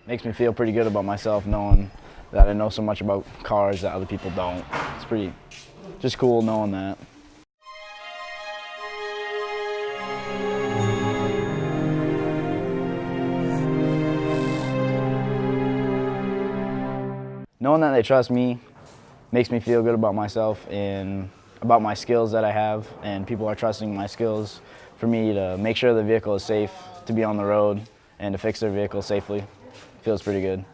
makes me feel pretty good about myself knowing that I know so much about cars that other people don't. It's pretty just cool knowing that. Knowing that they trust me makes me feel good about myself and about my skills that I have, and people are trusting my skills for me to make sure the vehicle is safe to be on the road and to fix their vehicle safely. Feels pretty good.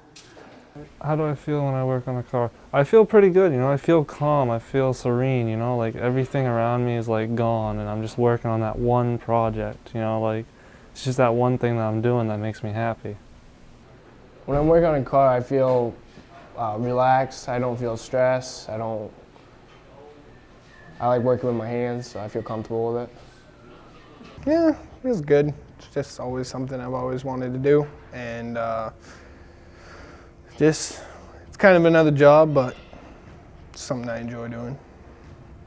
How do I feel when I work on a car? I feel pretty good, I feel calm, I feel serene, like everything around me is like gone and I'm just working on that one project, like it's just that one thing that I'm doing that makes me happy. When I'm working on a car, I feel relaxed. I don't feel stress. I like working with my hands, so I feel comfortable with it. Yeah, it feels good. It's just always something I've always wanted to do, and it's kind of another job, but it's something I enjoy doing.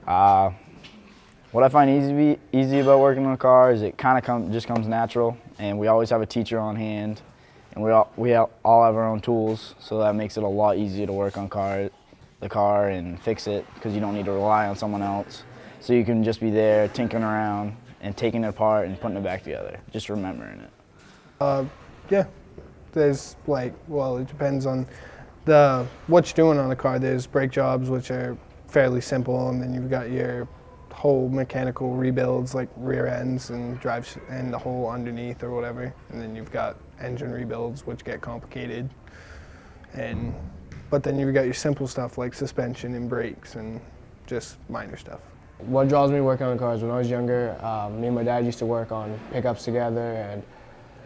What I find easy about working on a car is it kind of just comes natural, and we always have a teacher on hand, and we all have our own tools, so that makes it a lot easier to work on the car and fix it, because you don't need to rely on someone else. So you can just be there tinkering around and taking it apart and putting it back together, just remembering it. Yeah, there's it depends on what you're doing on the car. There's brake jobs, which are fairly simple, and then you've got your whole mechanical rebuilds like rear ends and drives and the whole underneath or whatever, and then you've got engine rebuilds, which get complicated, but then you've got your simple stuff like suspension and brakes and just minor stuff. What draws me to working on cars? When I was younger, me and my dad used to work on pickups together, and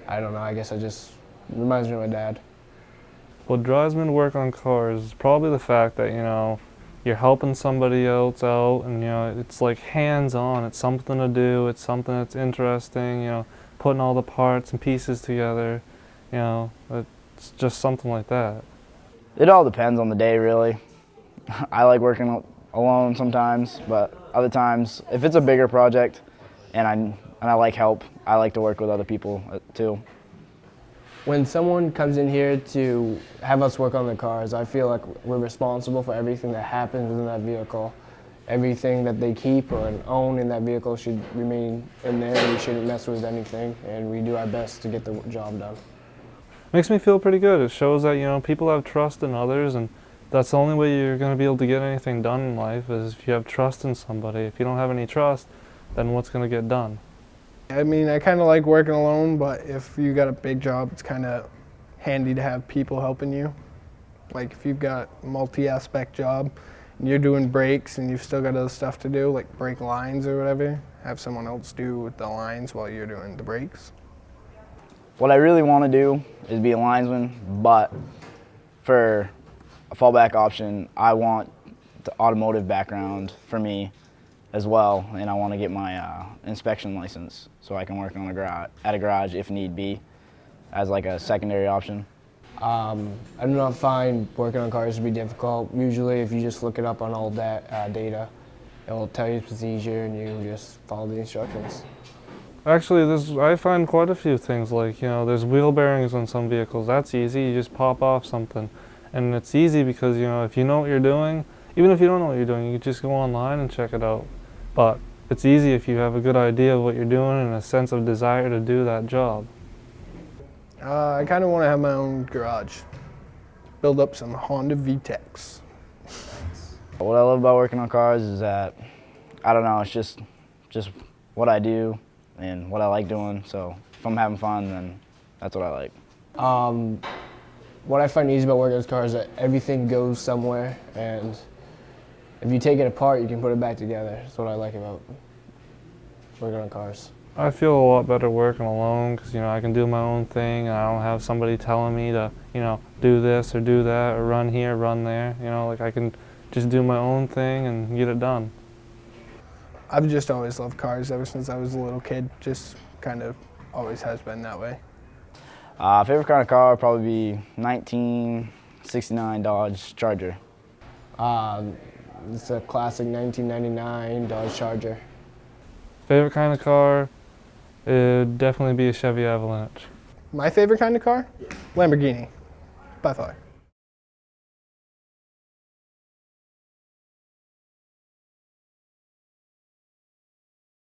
I don't know, I guess it just reminds me of my dad. What drives me to work on cars is probably the fact that, you're helping somebody else out, and it's like hands-on. It's something to do. It's something that's interesting. Putting all the parts and pieces together. It's just something like that. It all depends on the day, really. I like working alone sometimes, but other times, if it's a bigger project and I like help, I like to work with other people too. When someone comes in here to have us work on the cars, I feel like we're responsible for everything that happens within that vehicle. Everything that they keep or own in that vehicle should remain in there. We shouldn't mess with anything, and we do our best to get the job done. Makes me feel pretty good. It shows that, people have trust in others, and that's the only way you're going to be able to get anything done in life is if you have trust in somebody. If you don't have any trust, then what's going to get done? I mean, I kind of like working alone, but if you got a big job, it's kind of handy to have people helping you. Like if you've got a multi-aspect job and you're doing brakes and you've still got other stuff to do, like brake lines or whatever, have someone else do the lines while you're doing the brakes. What I really want to do is be a linesman, but for a fallback option, I want the automotive background for me as well, and I want to get my inspection license so I can work on at a garage if need be as like a secondary option. I do not find working on cars to be difficult. Usually if you just look it up on all that data, it will tell you the procedure and you just follow the instructions. Actually, I find quite a few things like, there's wheel bearings on some vehicles. That's easy, you just pop off something. And it's easy because, if you know what you're doing, even if you don't know what you're doing, you can just go online and check it out. But it's easy if you have a good idea of what you're doing and a sense of desire to do that job. I kind of want to have my own garage. Build up some Honda VTECs. What I love about working on cars is that, I don't know, it's just what I do and what I like doing. So if I'm having fun, then that's what I like. What I find easy about working on cars is that everything goes somewhere, and if you take it apart, you can put it back together. That's what I like about working on cars. I feel a lot better working alone because, I can do my own thing and I don't have somebody telling me to, do this or do that or run here, run there. I can just do my own thing and get it done. I've just always loved cars ever since I was a little kid. Just kind of always has been that way. Favorite kind of car would probably be 1969 Dodge Charger. It's a classic 1999 Dodge Charger. Favorite kind of car? It'd definitely be a Chevy Avalanche. My favorite kind of car? Lamborghini. by far.